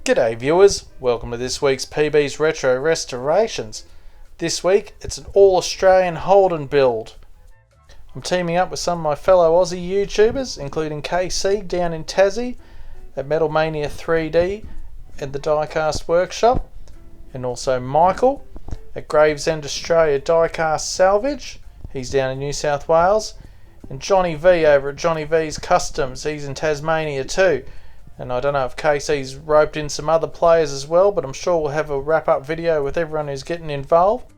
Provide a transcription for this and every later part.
G'day viewers, welcome to this week's PB's Retro Restorations. This week it's an all-Australian Holden build. I'm teaming up with some of my fellow Aussie YouTubers, including KC down in Tassie at Metal Mania 3D and the Diecast workshop, and also Michael at Gravesend Australia Diecast Salvage, he's down in New South Wales, and Johnnie V over at Johnnie V's Customs, he's in Tasmania too. And I don't know if KC's roped in some other players as well, but I'm sure we'll have a wrap-up video with everyone who's getting involved.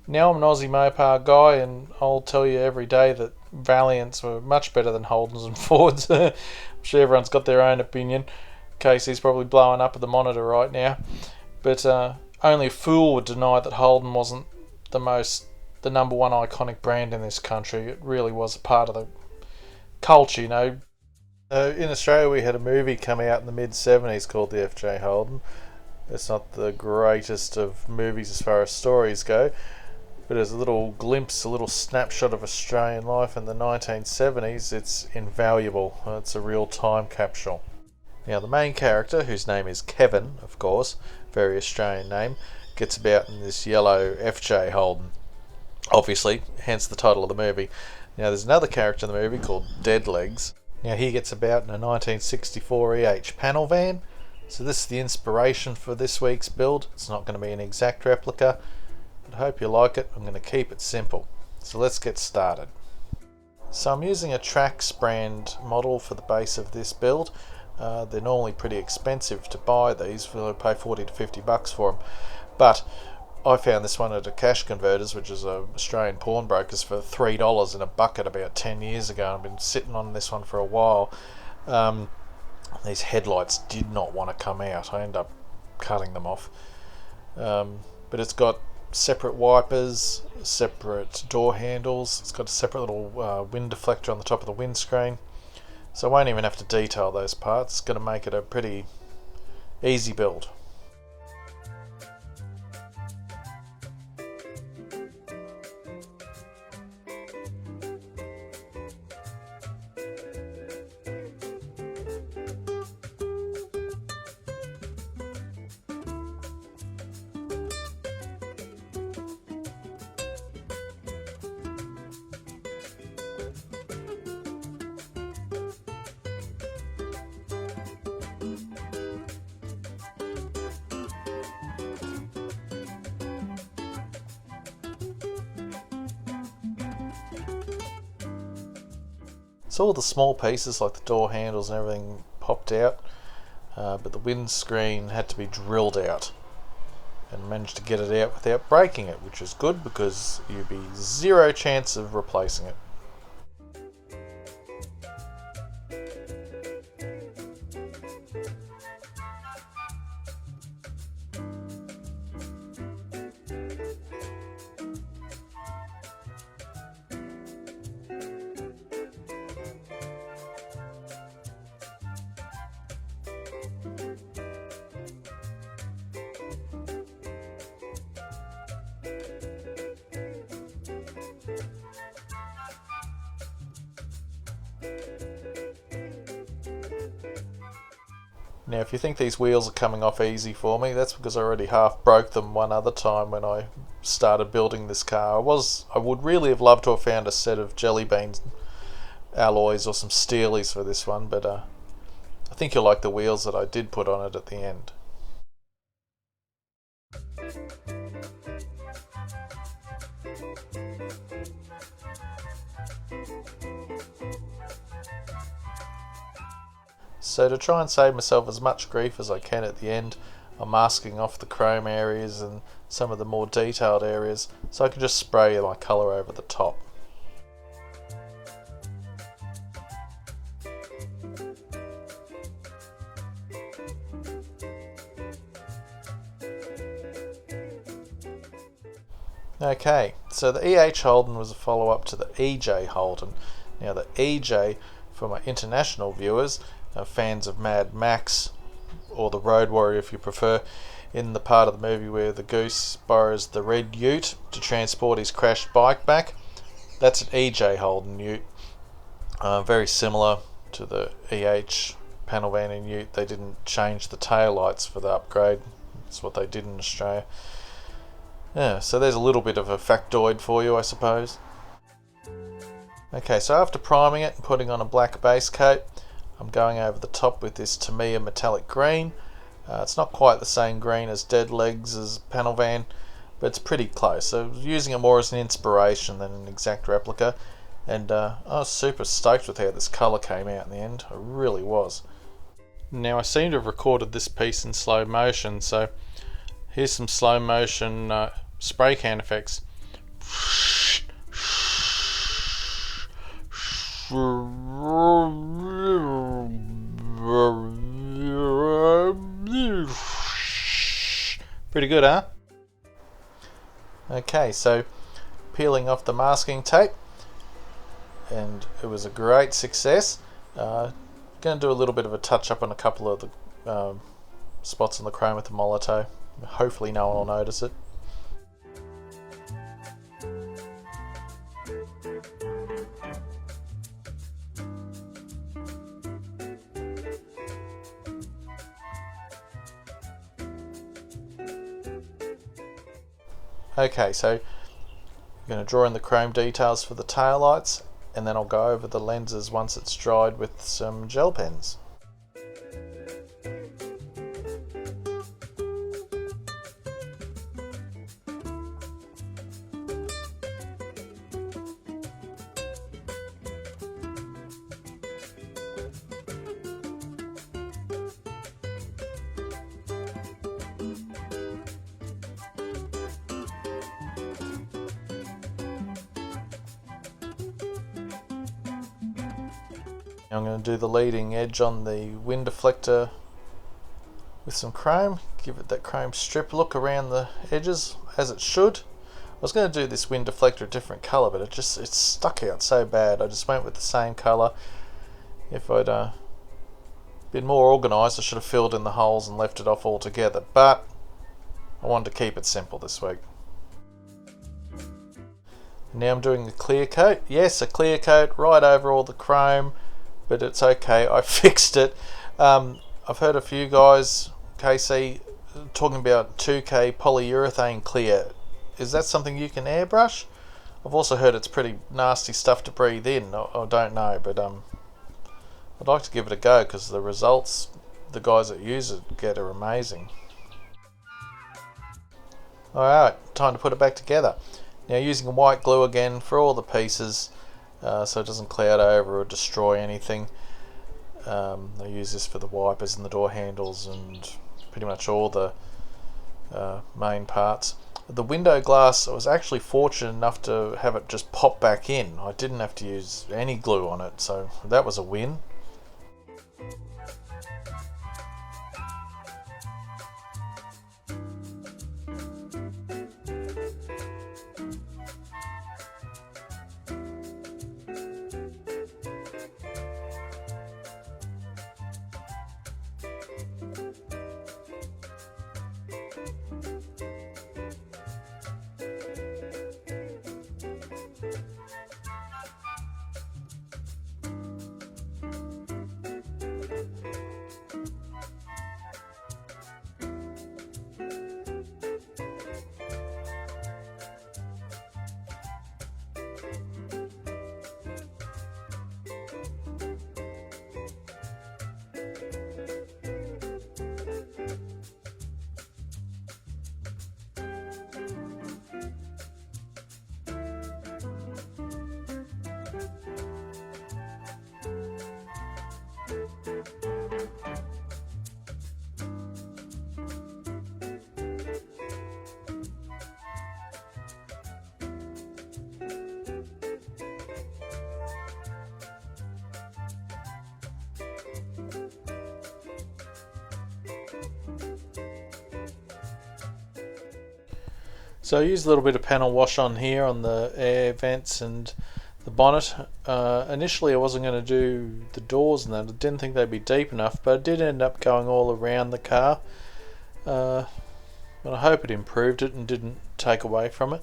Now I'm an Aussie Mopar guy, and I'll tell you every day that Valiants were much better than Holdens and Fords. I'm sure everyone's got their own opinion. KC's probably blowing up at the monitor right now. But only a fool would deny that Holden wasn't the number one iconic brand in this country. It really was a part of the culture, you know. In Australia we had a movie come out in the mid-70s called the FJ Holden. It's not the greatest of movies as far as stories go, but as a little glimpse, a little snapshot of Australian life in the 1970s, it's invaluable. It's a real time capsule. Now the main character, whose name is Kevin, of course, very Australian name, gets about in this yellow FJ Holden. Obviously, hence the title of the movie. Now there's another character in the movie called Deadlegs. Now he gets about in a 1964 panel van, so this is the inspiration for this week's build. It's not going to be an exact replica, but I hope you like it. I'm going to keep it simple. So let's get started. So I'm using a Trax brand model for the base of this build. They're normally pretty expensive to buy these, we'll pay 40 to 50 bucks for them, but I found this one at a Cash Converters, which is a Australian pawnbrokers, for $3 in a bucket about 10 years ago. I've been sitting on this one for a while. These headlights did not want to come out. I ended up cutting them off. But it's got separate wipers, separate door handles. It's got a separate little wind deflector on the top of the windscreen. So I won't even have to detail those parts. It's going to make it a pretty easy build. So all the small pieces like the door handles and everything popped out, but the windscreen had to be drilled out, and managed to get it out without breaking it, which is good because you'd be zero chance of replacing it. Now if you think these wheels are coming off easy for me, that's because I already half broke them one other time when I started building this car. I would really have loved to have found a set of jelly bean alloys or some steelies for this one, but I think you'll like the wheels that I did put on it at the end. So to try and save myself as much grief as I can at the end, I'm masking off the chrome areas and some of the more detailed areas so I can just spray my colour over the top. Okay, so the EH Holden was a follow-up to the EJ Holden. Now the EJ, for my international viewers, fans of Mad Max, or the Road Warrior if you prefer, in the part of the movie where the Goose borrows the red ute to transport his crashed bike back, that's an EJ Holden ute. Very similar to the EH panel van in Ute, they didn't change the tail lights for the upgrade. That's what they did in Australia. Yeah, so there's a little bit of a factoid for you, I suppose. Okay, so after priming it and putting on a black base coat, I'm going over the top with this Tamiya metallic green. It's not quite the same green as Dead Legs' panel van, but it's pretty close. So I was using it more as an inspiration than an exact replica. And I was super stoked with how this colour came out in the end. I really was. Now I seem to have recorded this piece in slow motion, so here's some slow motion spray can effects. Pretty good, huh? Okay, so peeling off the masking tape, and it was a great success. Going to do a little bit of a touch up on a couple of the spots on the chrome with the Molotov. Hopefully no one will notice it. Okay, so I'm going to draw in the chrome details for the tail lights, and then I'll go over the lenses once it's dried with some gel pens. I'm going to do the leading edge on the wind deflector with some chrome, give it that chrome strip look around the edges as it should. I was going to do this wind deflector a different colour, but it stuck out so bad. I just went with the same colour. If I'd been more organised, I should have filled in the holes and left it off altogether, but I wanted to keep it simple this week. Now I'm doing a clear coat. Yes, a clear coat right over all the chrome, but it's okay, I fixed it. I've heard a few guys, KC, talking about 2K polyurethane clear. Is that something you can airbrush? I've also heard it's pretty nasty stuff to breathe in. I don't know, but I'd like to give it a go because the results the guys that use it get are amazing. Alright, time to put it back together. Now using white glue again for all the pieces, so it doesn't cloud over or destroy anything. I use this for the wipers and the door handles and pretty much all the main parts. The window glass, I was actually fortunate enough to have it just pop back in. I didn't have to use any glue on it, so that was a win. So I used a little bit of panel wash on here on the air vents and the bonnet. Initially I wasn't going to do the doors and that. I didn't think they'd be deep enough, but I did end up going all around the car. And I hope it improved it and didn't take away from it.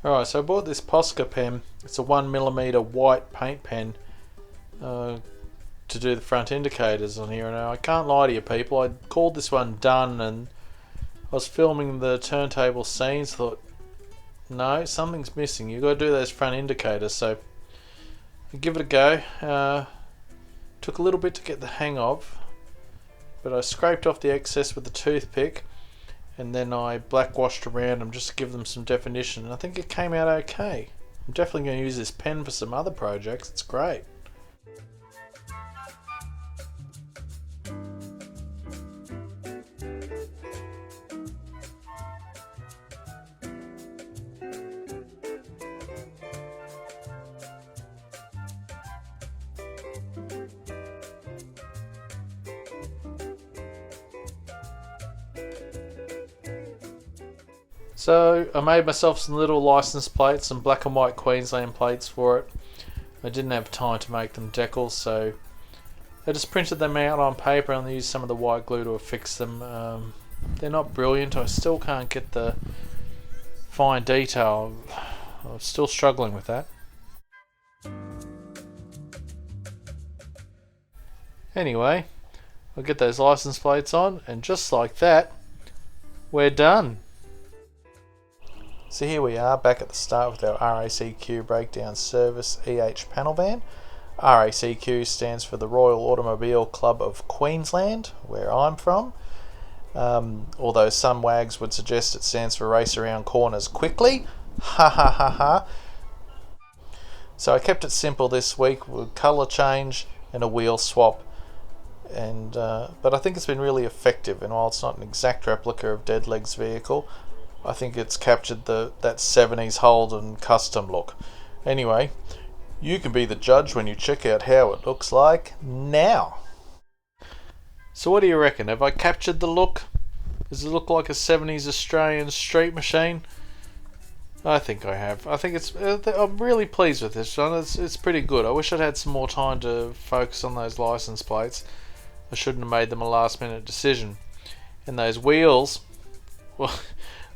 Alright, so I bought this Posca pen. It's a 1mm white paint pen to do the front indicators on here. Now I can't lie to you people, I called this one done and I was filming the turntable scenes, thought no, something's missing, you've got to do those front indicators, so I give it a go. Took a little bit to get the hang of, but I scraped off the excess with a toothpick and then I black washed around them just to give them some definition, and I think it came out okay. I'm definitely going to use this pen for some other projects, it's great. So I made myself some little license plates, some black and white Queensland plates for it. I didn't have time to make them decals, so I just printed them out on paper and used some of the white glue to affix them. They're not brilliant, I still can't get the fine detail. I'm still struggling with that. Anyway, I'll get those license plates on, and just like that, we're done. So here we are back at the start with our RACQ breakdown service panel van. RACQ stands for the Royal Automobile Club of Queensland, where I'm from. Although some wags would suggest it stands for Race Around Corners Quickly. Ha ha ha ha. So I kept it simple this week with colour change and a wheel swap. But I think it's been really effective, and while it's not an exact replica of Deadleg's vehicle, I think it's captured that 70s Holden custom look. Anyway, you can be the judge when you check out how it looks like now. So what do you reckon? Have I captured the look? Does it look like a 70s Australian street machine? I think I have. I think I'm really pleased with this, John. It's pretty good. I wish I'd had some more time to focus on those license plates. I shouldn't have made them a last minute decision. And those wheels, well,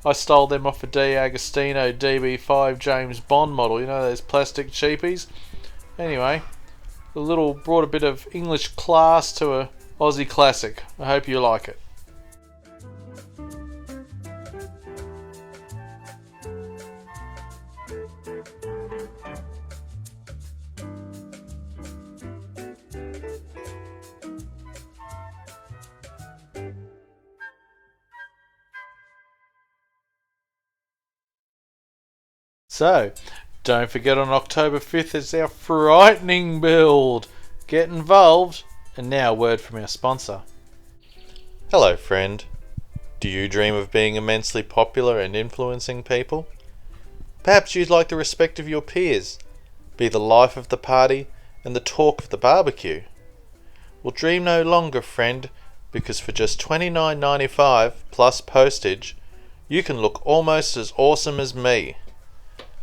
I stole them off a D'Agostino DB5 James Bond model, you know, those plastic cheapies. Anyway, brought a bit of English class to a Aussie classic. I hope you like it. So, don't forget on October 5th is our frightening build. Get involved. And now a word from our sponsor. Hello friend. Do you dream of being immensely popular and influencing people? Perhaps you'd like the respect of your peers, be the life of the party and the talk of the barbecue. Well, dream no longer, friend, because for just $29.95 plus postage, you can look almost as awesome as me.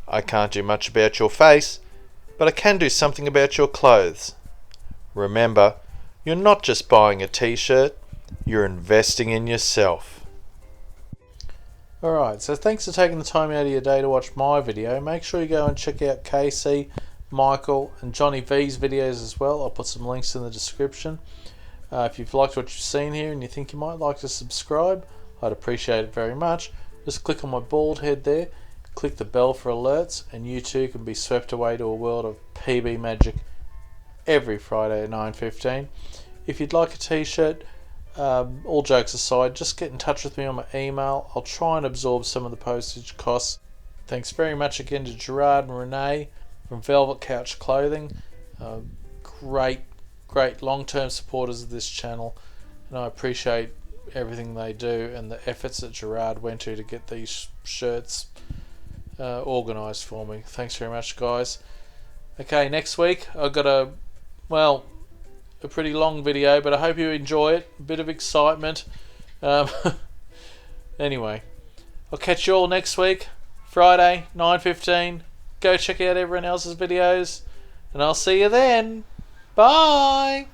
I can't do much about your face, but I can do something about your clothes. Remember, you're not just buying a t-shirt, you're investing in yourself. Alright, so thanks for taking the time out of your day to watch my video. Make sure you go and check out Casey, Michael and Johnnie V's videos as well. I'll put some links in the description. If you've liked what you've seen here and you think you might like to subscribe, I'd appreciate it very much. Just click on my bald head there. Click the bell for alerts, and you too can be swept away to a world of PB magic every Friday at 9:15. If you'd like a t-shirt, all jokes aside, just get in touch with me on my email. I'll try and absorb some of the postage costs. Thanks very much again to Gerard and Renee from Velvet Couch Clothing. Great long-term supporters of this channel, and I appreciate everything they do and the efforts that Gerard went to get these shirts organised for me. Thanks very much, guys. Okay, next week I've got a pretty long video, but I hope you enjoy it. A bit of excitement. Anyway, I'll catch you all next week, Friday, 9:15. Go check out everyone else's videos, and I'll see you then. Bye!